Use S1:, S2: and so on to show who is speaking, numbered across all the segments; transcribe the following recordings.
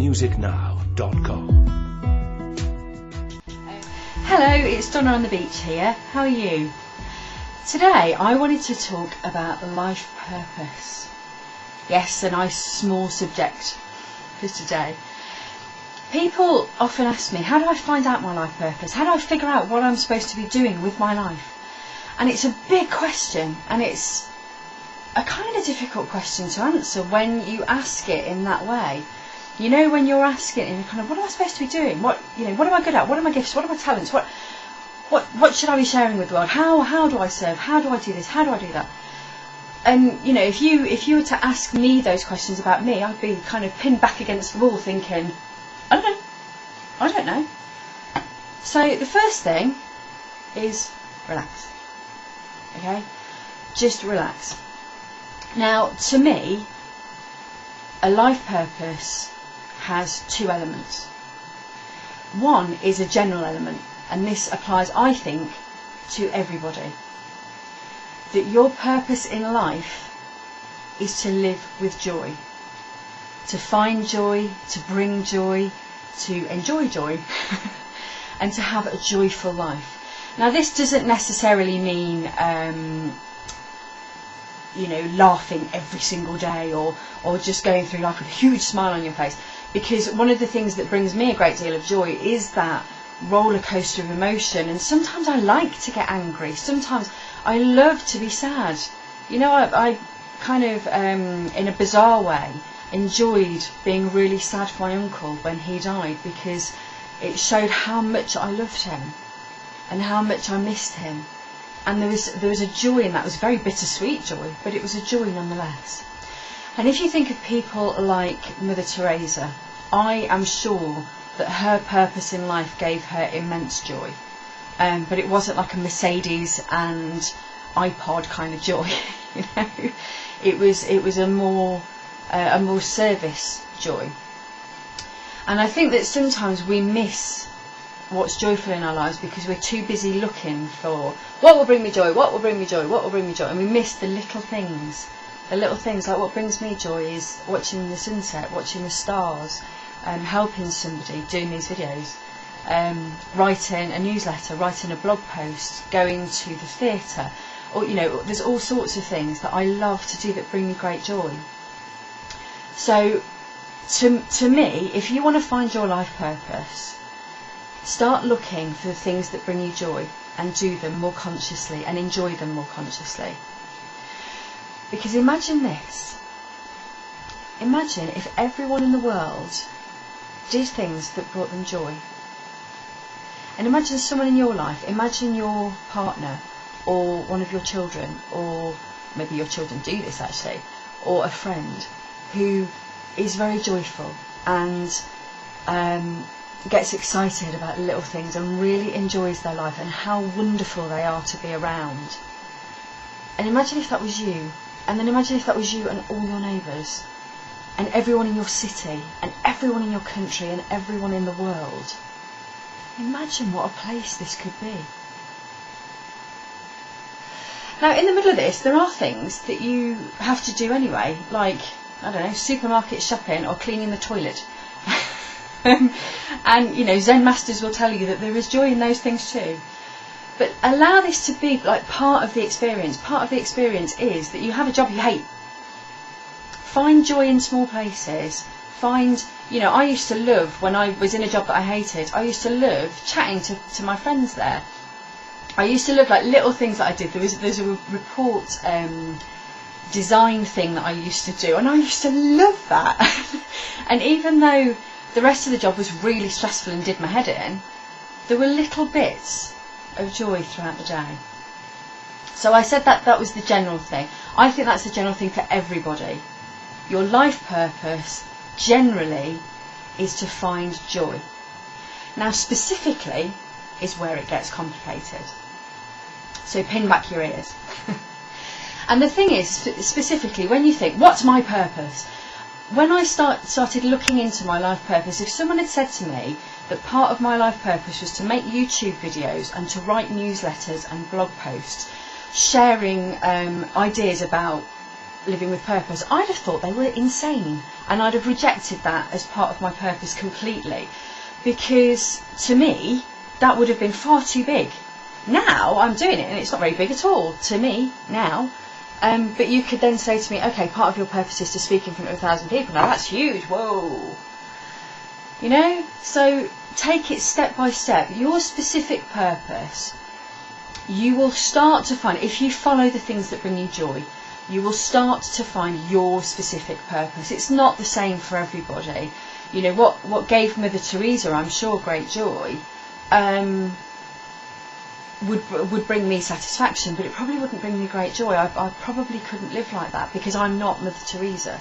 S1: musicnow.com.
S2: Hello, it's Donna on the beach here. How are you? Today I wanted to talk about life purpose. Yes, a nice small subject for today. People often ask me, how do I find out my life purpose? How do I figure out what I'm supposed to be doing with my life? And it's a big question, and it's a kind of difficult question to answer when you ask it in that way. You know, when you're asking in kind of, what am I supposed to be doing? What am I good at? What are my gifts? What are my talents? What should I be sharing with the world? How do I serve? How do I do this? How do I do that? And you know, if you were to ask me those questions about me, I'd be kind of pinned back against the wall thinking, I don't know. So the first thing is relax. Okay? Just relax. Now, to me, a life purpose has two elements. One is a general element, and this applies, I think, to everybody. That your purpose in life is to live with joy, to find joy, to bring joy, to enjoy joy, and to have a joyful life. Now, this doesn't necessarily mean laughing every single day or just going through life with a huge smile on your face, because one of the things that brings me a great deal of joy is that roller coaster of emotion. And sometimes I like to get angry, sometimes I love to be sad. You know, I kind of in a bizarre way enjoyed being really sad for my uncle when he died, because it showed how much I loved him and how much I missed him. And there was a joy in that. It was a very bittersweet joy, but it was a joy nonetheless. And if you think of people like Mother Teresa, I am sure that her purpose in life gave her immense joy. But it wasn't like a Mercedes and iPod kind of joy. You know, it was a more service joy. And I think that sometimes we miss what's joyful in our lives because we're too busy looking for what will bring me joy, what will bring me joy, what will bring me joy, and we miss the little things. The little things, like what brings me joy is watching the sunset, watching the stars, helping somebody, doing these videos, writing a newsletter, writing a blog post, going to the theatre, or there's all sorts of things that I love to do that bring me great joy. So to me, if you want to find your life purpose, start looking for the things that bring you joy and do them more consciously and enjoy them more consciously. Because imagine this. Imagine if everyone in the world did things that brought them joy. And imagine someone in your life, imagine your partner or one of your children, or maybe your children do this actually, or a friend who is very joyful and gets excited about little things and really enjoys their life and how wonderful they are to be around. And imagine if that was you, and then imagine if that was you and all your neighbours and everyone in your city and everyone in your country and everyone in the world. Imagine what a place this could be. Now, in the middle of this, there are things that you have to do anyway, like, I don't know, supermarket shopping or cleaning the toilet. And Zen masters will tell you that there is joy in those things too. But allow this to be like part of the experience. Part of the experience is that you have a job you hate. Find joy in small places. I used to love, when I was in a job that I hated, I used to love chatting to my friends there. I used to love like little things that I did. There's a report design thing that I used to do, and I used to love that. And even though the rest of the job was really stressful and did my head in, there were little bits of joy throughout the day. So I said that was the general thing. I think that's the general thing for everybody. Your life purpose generally is to find joy. Now, specifically is where it gets complicated. So pin back your ears. And the thing is, specifically, when you think, what's my purpose? When I started looking into my life purpose, if someone had said to me that part of my life purpose was to make YouTube videos and to write newsletters and blog posts, sharing ideas about living with purpose, I'd have thought they were insane. and I'd have rejected that as part of my purpose completely, because to me that would have been far too big. Now I'm doing it and it's not very big at all to me now. But you could then say to me, okay, part of your purpose is to speak in front of 1,000 people. Now that's huge, whoa. You know, so take it step by step. Your specific purpose, you will start to find, if you follow the things that bring you joy, you will start to find your specific purpose. It's not the same for everybody. You know, what gave Mother Teresa, I'm sure, great joy, would bring me satisfaction, but it probably wouldn't bring me great joy. I probably couldn't live like that, because I'm not Mother Teresa.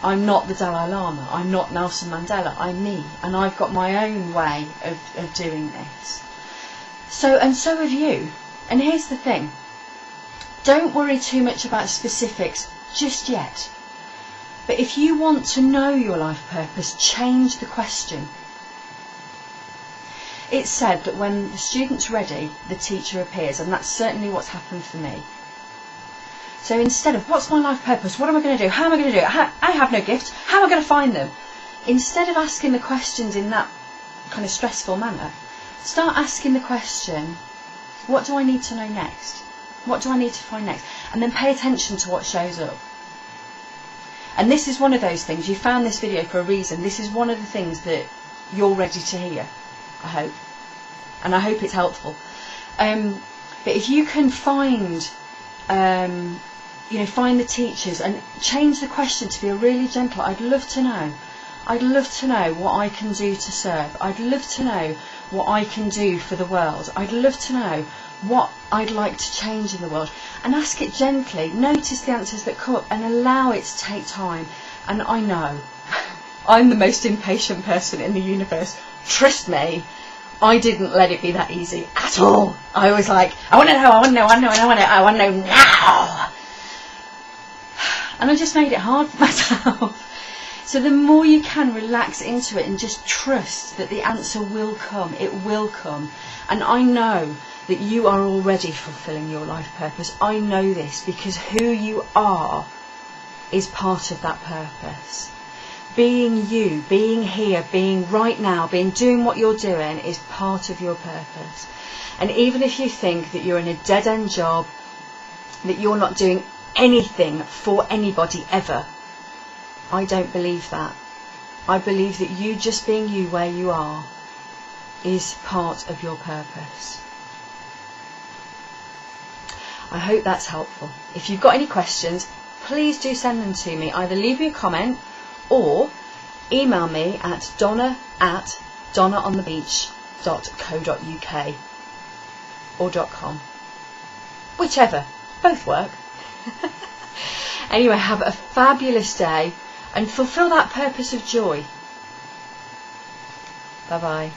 S2: I'm not the Dalai Lama. I'm not Nelson Mandela. I'm me, and I've got my own way of doing this. So have you. And here's the thing. Don't worry too much about specifics just yet. But if you want to know your life purpose, change the question. It's said that when the student's ready, the teacher appears, and that's certainly what's happened for me. So instead of, what's my life purpose? What am I going to do? How am I going to do it? I have no gifts. How am I going to find them? Instead of asking the questions in that kind of stressful manner, start asking the question, what do I need to know next? What do I need to find next? And then pay attention to what shows up. And this is one of those things. You found this video for a reason. This is one of the things that you're ready to hear, I hope. And I hope it's helpful. But if you can find, find the teachers and change the question to be a really gentle, I'd love to know. I'd love to know what I can do to serve. I'd love to know what I can do for the world. I'd love to know what I'd like to change in the world. And ask it gently. Notice the answers that come up and allow it to take time. And I know, I'm the most impatient person in the universe. Trust me, I didn't let it be that easy at all. I was like, I want to know, I want to know, I want to know now. And I just made it hard for myself. So the more you can relax into it and just trust that the answer will come, it will come. And I know that you are already fulfilling your life purpose. I know this because who you are is part of that purpose. Being you, being here, being right now, doing what you're doing is part of your purpose. And even if you think that you're in a dead-end job, that you're not doing anything for anybody ever, I don't believe that. I believe that you just being you where you are is part of your purpose. I hope that's helpful. If you've got any questions, please do send them to me. Either leave me a comment or email me at donna@donnaonthebeach.co.uk or .com. Whichever. Both work. Anyway, have a fabulous day and fulfill that purpose of joy. Bye bye.